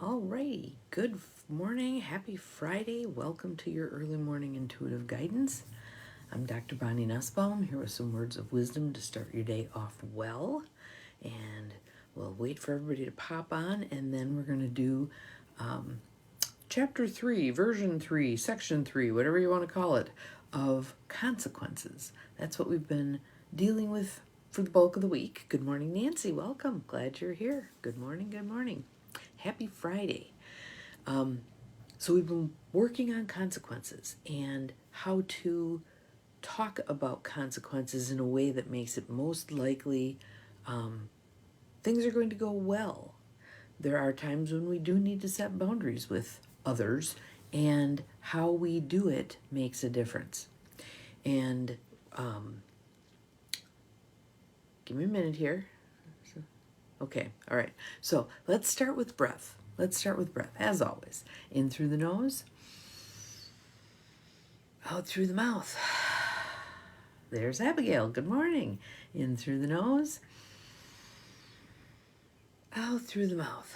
Alrighty, good morning, happy Friday. Welcome to your early morning intuitive guidance. I'm Dr. Bonnie Nussbaum here with some words of wisdom to start your day off well. And we'll wait for everybody to pop on, and then we're going to do chapter 3, version 3, section 3, whatever you want to call it, of consequences. That's what we've been dealing with for the bulk of the week. Good morning, Nancy. Welcome. Glad you're here. Good morning, good morning. Happy Friday. So we've been working on consequences and how to talk about consequences in a way that makes it most likely things are going to go well. There are times when we do need to set boundaries with others, and how we do it makes a difference. And give me a minute here. Okay, all right. So let's start with breath. As always. In through the nose, out through the mouth. There's Abigail. Good morning. In through the nose, out through the mouth.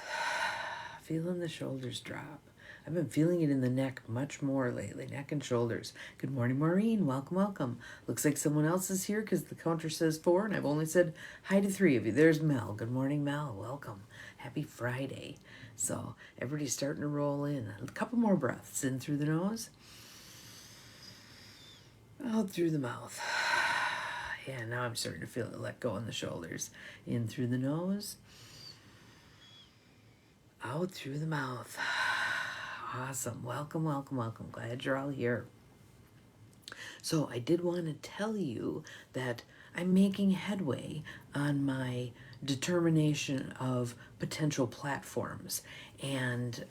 Feeling the shoulders drop. I've been feeling it in the neck much more lately, neck and shoulders. Good morning, Maureen. Welcome, welcome. Looks like someone else is here because the counter says 4, and I've only said hi to 3 of you. There's Mel. Good morning, Mel. Welcome. Happy Friday. So everybody's starting to roll in. A couple more breaths. In through the nose, out through the mouth. Yeah, now I'm starting to feel it let go in the shoulders. In through the nose, out through the mouth. Awesome. Welcome, welcome, welcome. Glad you're all here. So I did want to tell you that I'm making headway on my determination of potential platforms, and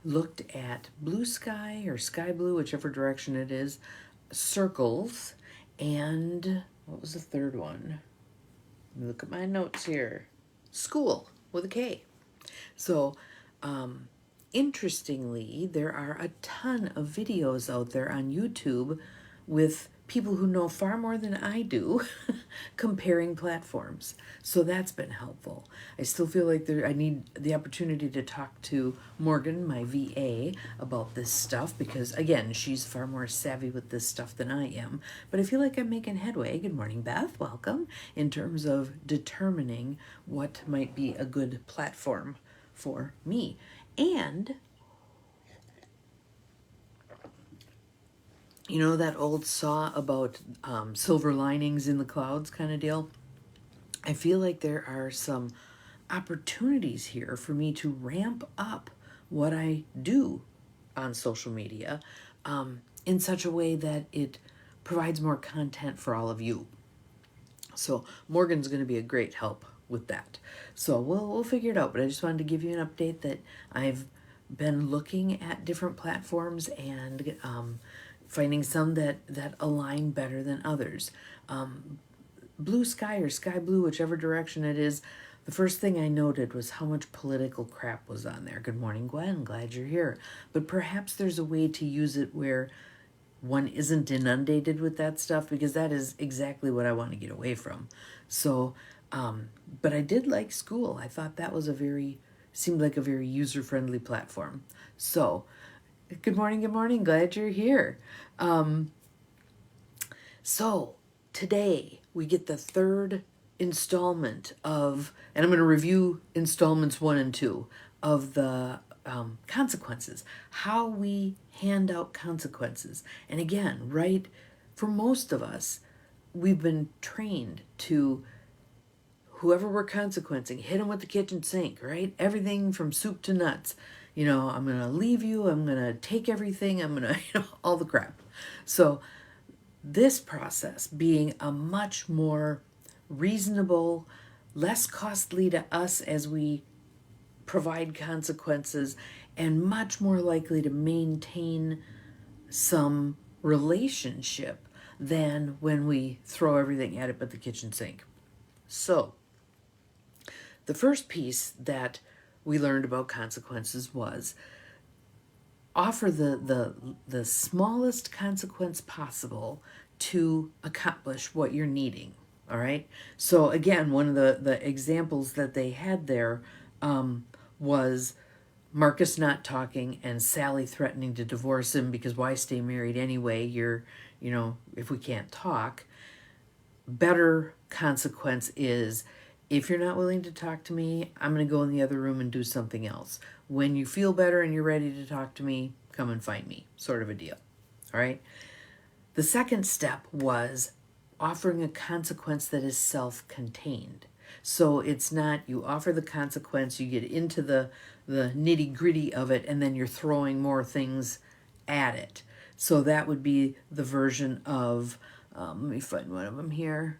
looked at blue sky or sky blue, whichever direction it is, circles, and what was the third one? Look at my notes here. School with a K. So, interestingly, there are a ton of videos out there on YouTube with people who know far more than I do comparing platforms. So that's been helpful. I still feel like I need the opportunity to talk to Morgan, my VA, about this stuff because, again, she's far more savvy with this stuff than I am. But I feel like I'm making headway. Good morning, Beth. Welcome. In terms of determining what might be a good platform for me. And you know that old saw about silver linings in the clouds kind of deal? I feel like there are some opportunities here for me to ramp up what I do on social media in such a way that it provides more content for all of you. So Morgan's going to be a great help with that. So we'll figure it out. But I just wanted to give you an update that I've been looking at different platforms and finding some that align better than others. Blue sky or sky blue, whichever direction it is, the first thing I noted was how much political crap was on there. Good morning, Gwen. Glad you're here. But perhaps there's a way to use it where one isn't inundated with that stuff, because that is exactly what I want to get away from. So, but I did like school. I thought that was seemed like a very user-friendly platform. So, good morning, good morning. Glad you're here. So, today we get the third installment of, and I'm going to review installments 1 and 2 of the consequences, how we hand out consequences. And again, right, for most of us, we've been trained to, whoever we're consequencing, hit them with the kitchen sink, right? Everything from soup to nuts. You know, I'm going to leave you, I'm going to take everything, I'm going to, all the crap. So this process being a much more reasonable, less costly to us as we provide consequences, and much more likely to maintain some relationship than when we throw everything at it but the kitchen sink. So the first piece that we learned about consequences was offer the smallest consequence possible to accomplish what you're needing. All right. So again, one of the examples that they had there was Marcus not talking and Sally threatening to divorce him because why stay married anyway? If we can't talk. Better consequence is if you're not willing to talk to me, I'm going to go in the other room and do something else. When you feel better and you're ready to talk to me, come and find me, sort of a deal. All right. The second step was offering a consequence that is self-contained. So it's not you offer the consequence, you get into the nitty-gritty of it, and then you're throwing more things at it. So that would be the version of, let me find one of them here.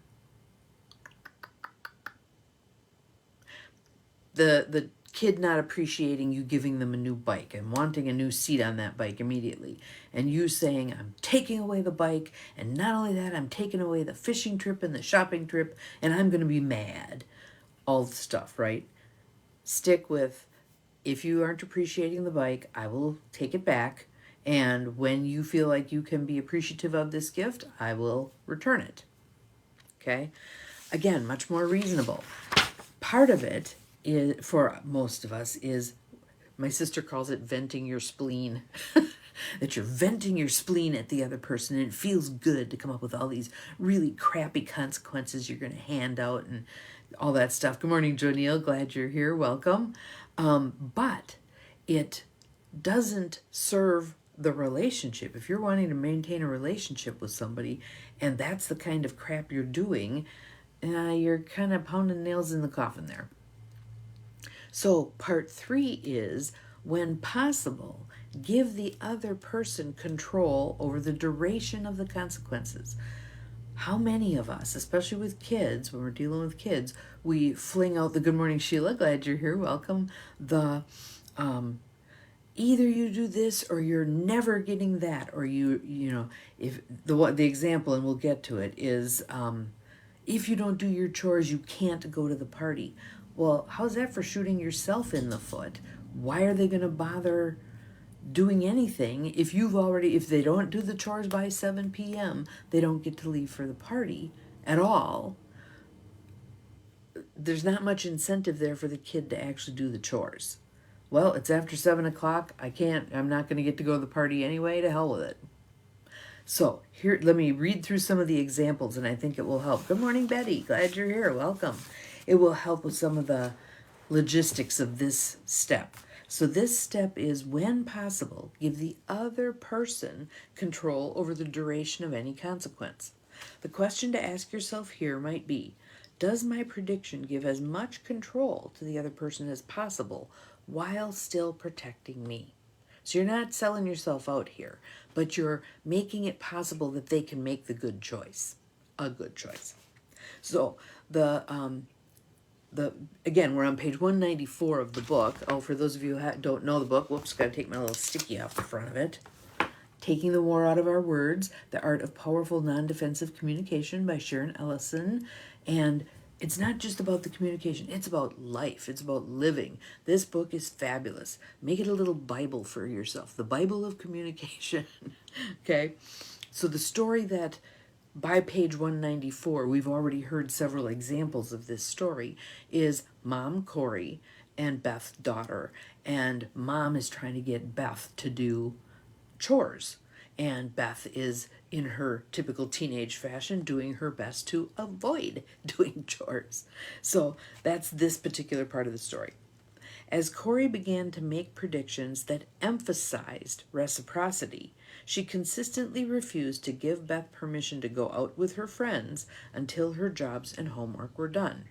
The kid not appreciating you giving them a new bike and wanting a new seat on that bike immediately, and you saying, I'm taking away the bike, and not only that, I'm taking away the fishing trip and the shopping trip, and I'm going to be mad. All the stuff, right? Stick with, if you aren't appreciating the bike, I will take it back, and when you feel like you can be appreciative of this gift, I will return it. Okay? Again, much more reasonable. Part of it is, for most of us, is, my sister calls it venting your spleen. That you're venting your spleen at the other person, and it feels good to come up with all these really crappy consequences you're going to hand out and all that stuff. Good morning, Joe Neal. Glad you're here. Welcome. But it doesn't serve the relationship. If you're wanting to maintain a relationship with somebody and that's the kind of crap you're doing, you're kind of pounding nails in the coffin there. So part 3 is, when possible, give the other person control over the duration of the consequences. How many of us, especially with kids, when we're dealing with kids, we fling out the good morning, Sheila, glad you're here, welcome, the either you do this or you're never getting that, or if the example, and we'll get to it, is if you don't do your chores, you can't go to the party. Well, how's that for shooting yourself in the foot? Why are they going to bother doing anything if they don't do the chores by 7 p.m., they don't get to leave for the party at all? There's not much incentive there for the kid to actually do the chores. Well, it's after 7 o'clock. I'm not going to get to go to the party anyway. To hell with it. So here, let me read through some of the examples, and I think it will help. Good morning, Betty. Glad you're here. Welcome. It will help with some of the logistics of this step. So this step is, when possible, give the other person control over the duration of any consequence. The question to ask yourself here might be, does my prediction give as much control to the other person as possible while still protecting me? So you're not selling yourself out here, but you're making it possible that they can make the good choice, a good choice. So again, we're on page 194 of the book. Oh, for those of you who don't know the book, whoops, got to take my little sticky off the front of it. Taking the War Out of Our Words, The Art of Powerful Non-Defensive Communication by Sharon Ellison. And it's not just about the communication, it's about life, it's about living. This book is fabulous. Make it a little Bible for yourself, the Bible of communication. Okay? So the story that, by page 194, we've already heard several examples of this story, is Mom Corey and Beth's daughter. And Mom is trying to get Beth to do chores. And Beth is, in her typical teenage fashion, doing her best to avoid doing chores. So that's this particular part of the story. As Corey began to make predictions that emphasized reciprocity, she consistently refused to give Beth permission to go out with her friends until her jobs and homework were done.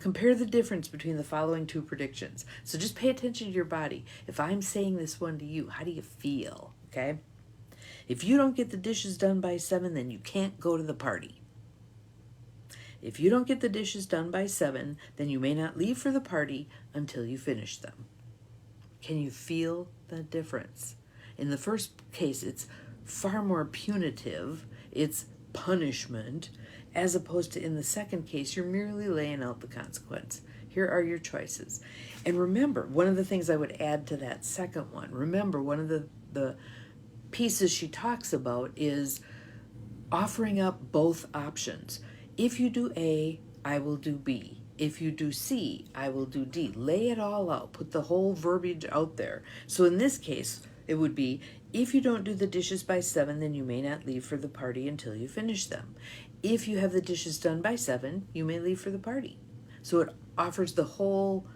Compare the difference between the following two predictions. So just pay attention to your body. If I'm saying this one to you, how do you feel? Okay? If you don't get the dishes done by 7, then you can't go to the party. If you don't get the dishes done by 7, then you may not leave for the party until you finish them. Can you feel the difference? In the first case, it's far more punitive. It's punishment, as opposed to in the second case, you're merely laying out the consequence. Here are your choices. And remember, one of the things I would add to that second one, remember, one of the pieces she talks about is offering up both options. If you do A, I will do B. If you do C, I will do D. Lay it all out. Put the whole verbiage out there. So in this case, it would be, if you don't do the dishes by 7, then you may not leave for the party until you finish them. If you have the dishes done by 7, you may leave for the party. So it offers the whole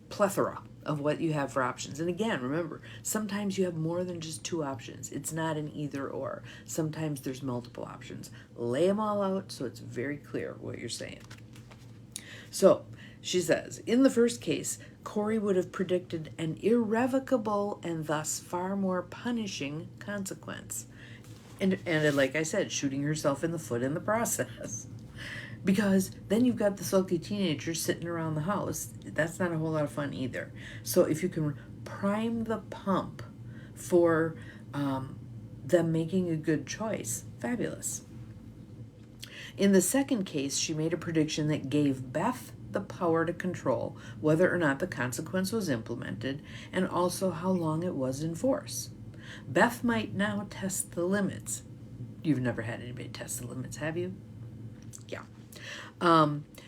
plethora of what you have for options. And again, remember, sometimes you have more than just 2 options. It's not an either or. Sometimes there's multiple options. Lay them all out so it's very clear what you're saying. So she says, in the first case, Corey would have predicted an irrevocable and thus far more punishing consequence. And like I said, shooting herself in the foot in the process. Because then you've got the sulky teenager sitting around the house. That's not a whole lot of fun either. So if you can prime the pump for them making a good choice, fabulous. In the second case, she made a prediction that gave Beth the power to control whether or not the consequence was implemented and also how long it was in force. Beth might now test the limits. You've never had anybody test the limits, have you? Yeah.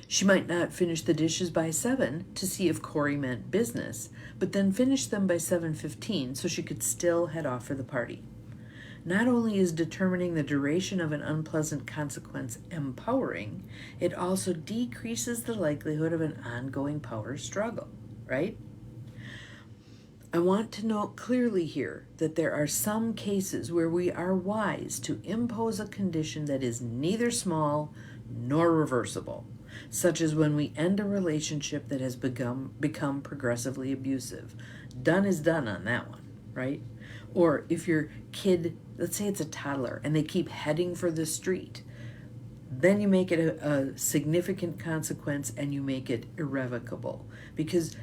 She might not finish the dishes by 7 to see if Corey meant business, but then finish them by 7:15 so she could still head off for the party. Not only is determining the duration of an unpleasant consequence empowering, it also decreases the likelihood of an ongoing power struggle, right? I want to note clearly here that there are some cases where we are wise to impose a condition that is neither small nor reversible, such as when we end a relationship that has become progressively abusive. Done is done on that one, right? Or if your kid, let's say it's a toddler, and they keep heading for the street, then you make it a significant consequence and you make it irrevocable because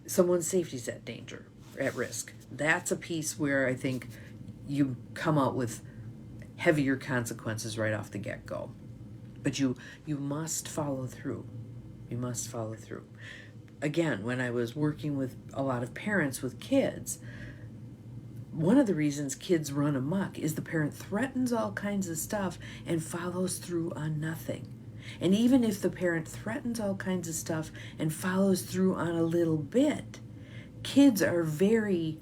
someone's safety's at danger, at risk. That's a piece where I think you come out with heavier consequences right off the get-go. But you must follow through. You must follow through. Again, when I was working with a lot of parents with kids, one of the reasons kids run amok is the parent threatens all kinds of stuff and follows through on nothing. And even if the parent threatens all kinds of stuff and follows through on a little bit, kids are very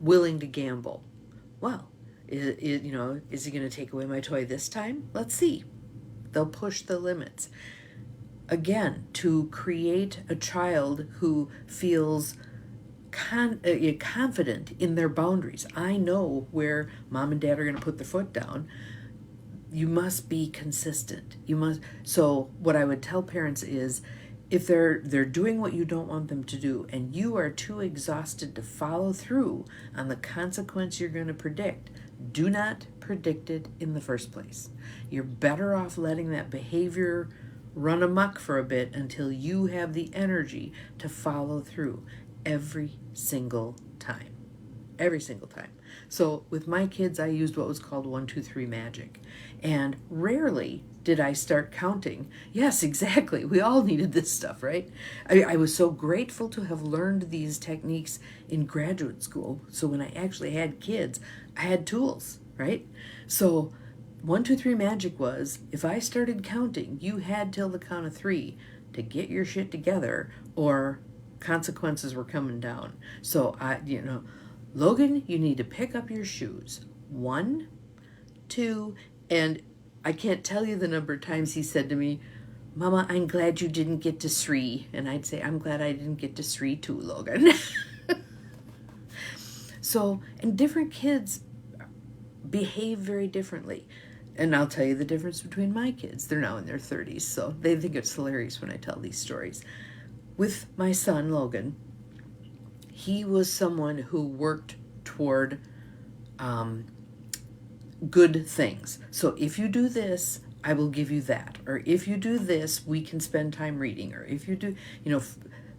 willing to gamble. Well, is he going to take away my toy this time? Let's see. They'll push the limits. Again, to create a child who feels confident in their boundaries. I know where mom and dad are going to put their foot down. You must be consistent. So what I would tell parents is, if they're doing what you don't want them to do and you are too exhausted to follow through on the consequence you're going to predict, do not predict it in the first place. You're better off letting that behavior run amok for a bit until you have the energy to follow through every single time. Every single time. So with my kids, I used what was called 1, 2, 3 magic. And rarely did I start counting. Yes, exactly. We all needed this stuff, right? I was so grateful to have learned these techniques in graduate school. So when I actually had kids, I had tools, right? So 1, 2, 3 magic was, if I started counting, you had till the count of 3 to get your shit together, or consequences were coming down. So Logan, you need to pick up your shoes. 1, 2, and I can't tell you the number of times he said to me, Mama, I'm glad you didn't get to 3. And I'd say, I'm glad I didn't get to 3 too, Logan. So, and different kids behave very differently. And I'll tell you the difference between my kids. They're now in their 30s, so they think it's hilarious when I tell these stories. With my son, Logan, he was someone who worked toward good things. So if you do this, I will give you that. Or if you do this, we can spend time reading. Or if you do,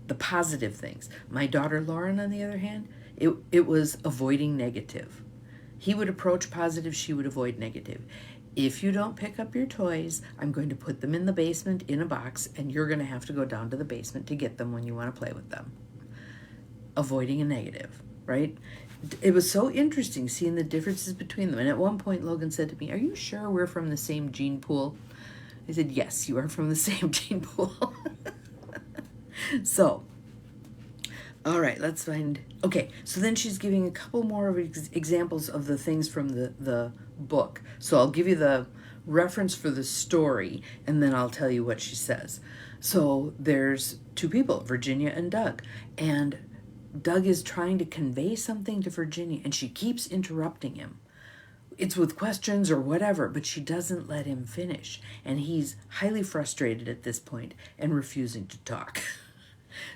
the positive things. My daughter, Lauren, on the other hand, it was avoiding negative. He would approach positive, she would avoid negative. If you don't pick up your toys, I'm going to put them in the basement in a box, and you're going to have to go down to the basement to get them when you want to play with them. Avoiding a negative, right? It was so interesting seeing the differences between them. And at one point, Logan said to me, are you sure we're from the same gene pool? I said, yes, you are from the same gene pool. So, all right, let's find. Okay, so then she's giving a couple more of examples of the things from the book. So I'll give you the reference for the story, and then I'll tell you what she says. So there's two people, Virginia and Doug, and Doug is trying to convey something to Virginia, and she keeps interrupting him. It's with questions or whatever, but she doesn't let him finish, and he's highly frustrated at this point and refusing to talk.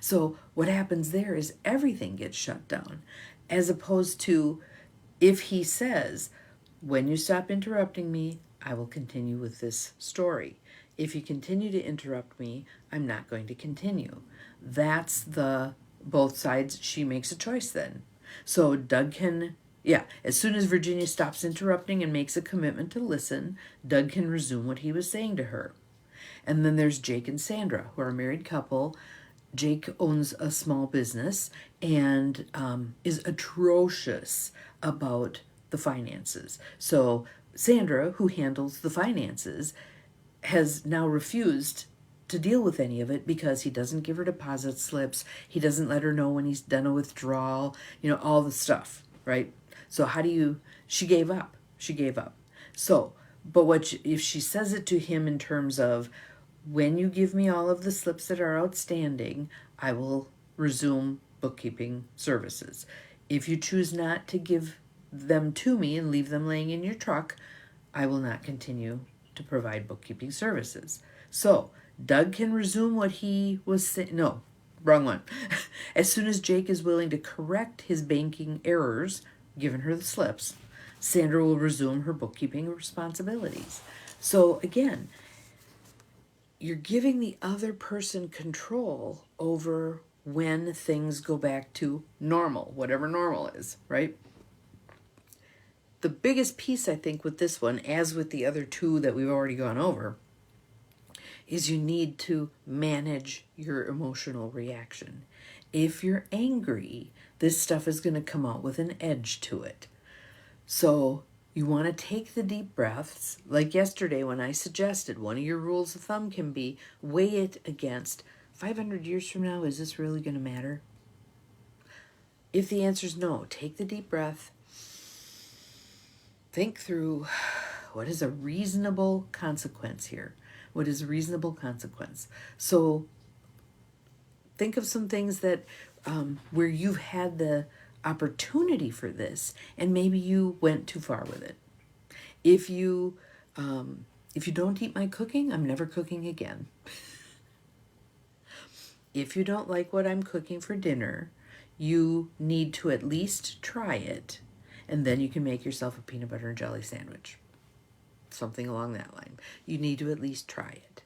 So what happens there is everything gets shut down, as opposed to if he says, when you stop interrupting me, I will continue with this story. If you continue to interrupt me, I'm not going to continue. That's the both sides. She makes a choice then. So Doug can, as soon as Virginia stops interrupting and makes a commitment to listen, Doug can resume what he was saying to her. And then there's Jake and Sandra, who are a married couple. Jake owns a small business and is atrocious about the finances. So Sandra, who handles the finances, has now refused to deal with any of it because he doesn't give her deposit slips. He doesn't let her know when he's done a withdrawal, all the stuff, right? So she gave up. She gave up. So, but if she says it to him in terms of, when you give me all of the slips that are outstanding, I will resume bookkeeping services. If you choose not to give them to me and leave them laying in your truck, I will not continue to provide bookkeeping services. So Doug can resume what he was saying. No, wrong one. As soon as Jake is willing to correct his banking errors, given her the slips, Sandra will resume her bookkeeping responsibilities. So again, you're giving the other person control over when things go back to normal, whatever normal is, right? The biggest piece, I think, with this one, as with the other two that we've already gone over, is you need to manage your emotional reaction. If you're angry, this stuff is going to come out with an edge to it. So you want to take the deep breaths, like yesterday when I suggested one of your rules of thumb can be weigh it against 500 years from now, is this really going to matter? If the answer is no, take the deep breath, think through what is a reasonable consequence here. What is a reasonable consequence? So think of some things that where you've had the opportunity for this and maybe you went too far with it. If you don't eat my cooking, I'm never cooking again. If you don't like what I'm cooking for dinner, you need to at least try it, and then you can make yourself a peanut butter and jelly sandwich. Something along that line. You need to at least try it.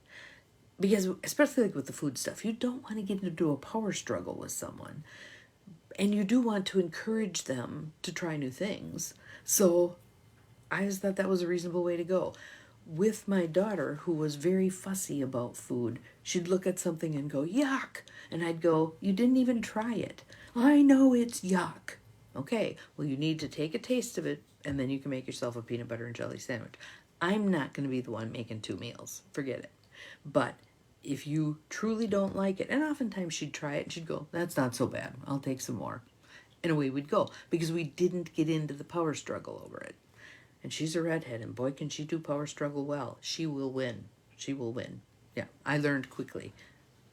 Because especially like with the food stuff, you don't want to get into a power struggle with someone. And you do want to encourage them to try new things. So I just thought that was a reasonable way to go. With my daughter, who was very fussy about food, she'd look at something and go, yuck. And I'd go, you didn't even try it. I know it's yuck. Okay, well, you need to take a taste of it, and then you can make yourself a peanut butter and jelly sandwich. I'm not going to be the one making 2 meals. Forget it. But if you truly don't like it, and oftentimes she'd try it and she'd go, that's not so bad. I'll take some more. And away we'd go, because we didn't get into the power struggle over it. And she's a redhead, and boy, can she do power struggle well. She will win. She will win. Yeah, I learned quickly.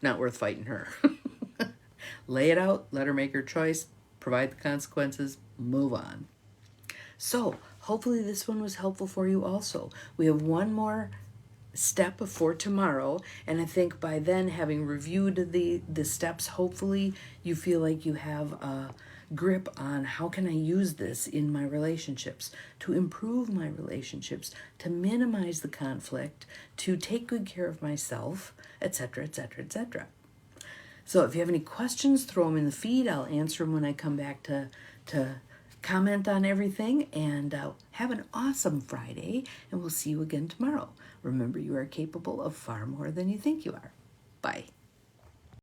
Not worth fighting her. Lay it out, let her make her choice, provide the consequences, move on. So, hopefully this one was helpful for you also. We have one more step for tomorrow, and I think by then, having reviewed the steps, hopefully you feel like you have a grip on how can I use this in my relationships to improve my relationships, to minimize the conflict, to take good care of myself, etc., etc., etc. So if you have any questions, throw them in the feed. I'll answer them when I come back to comment on everything. And have an awesome Friday, and we'll see you again tomorrow. Remember, you are capable of far more than you think you are. Bye.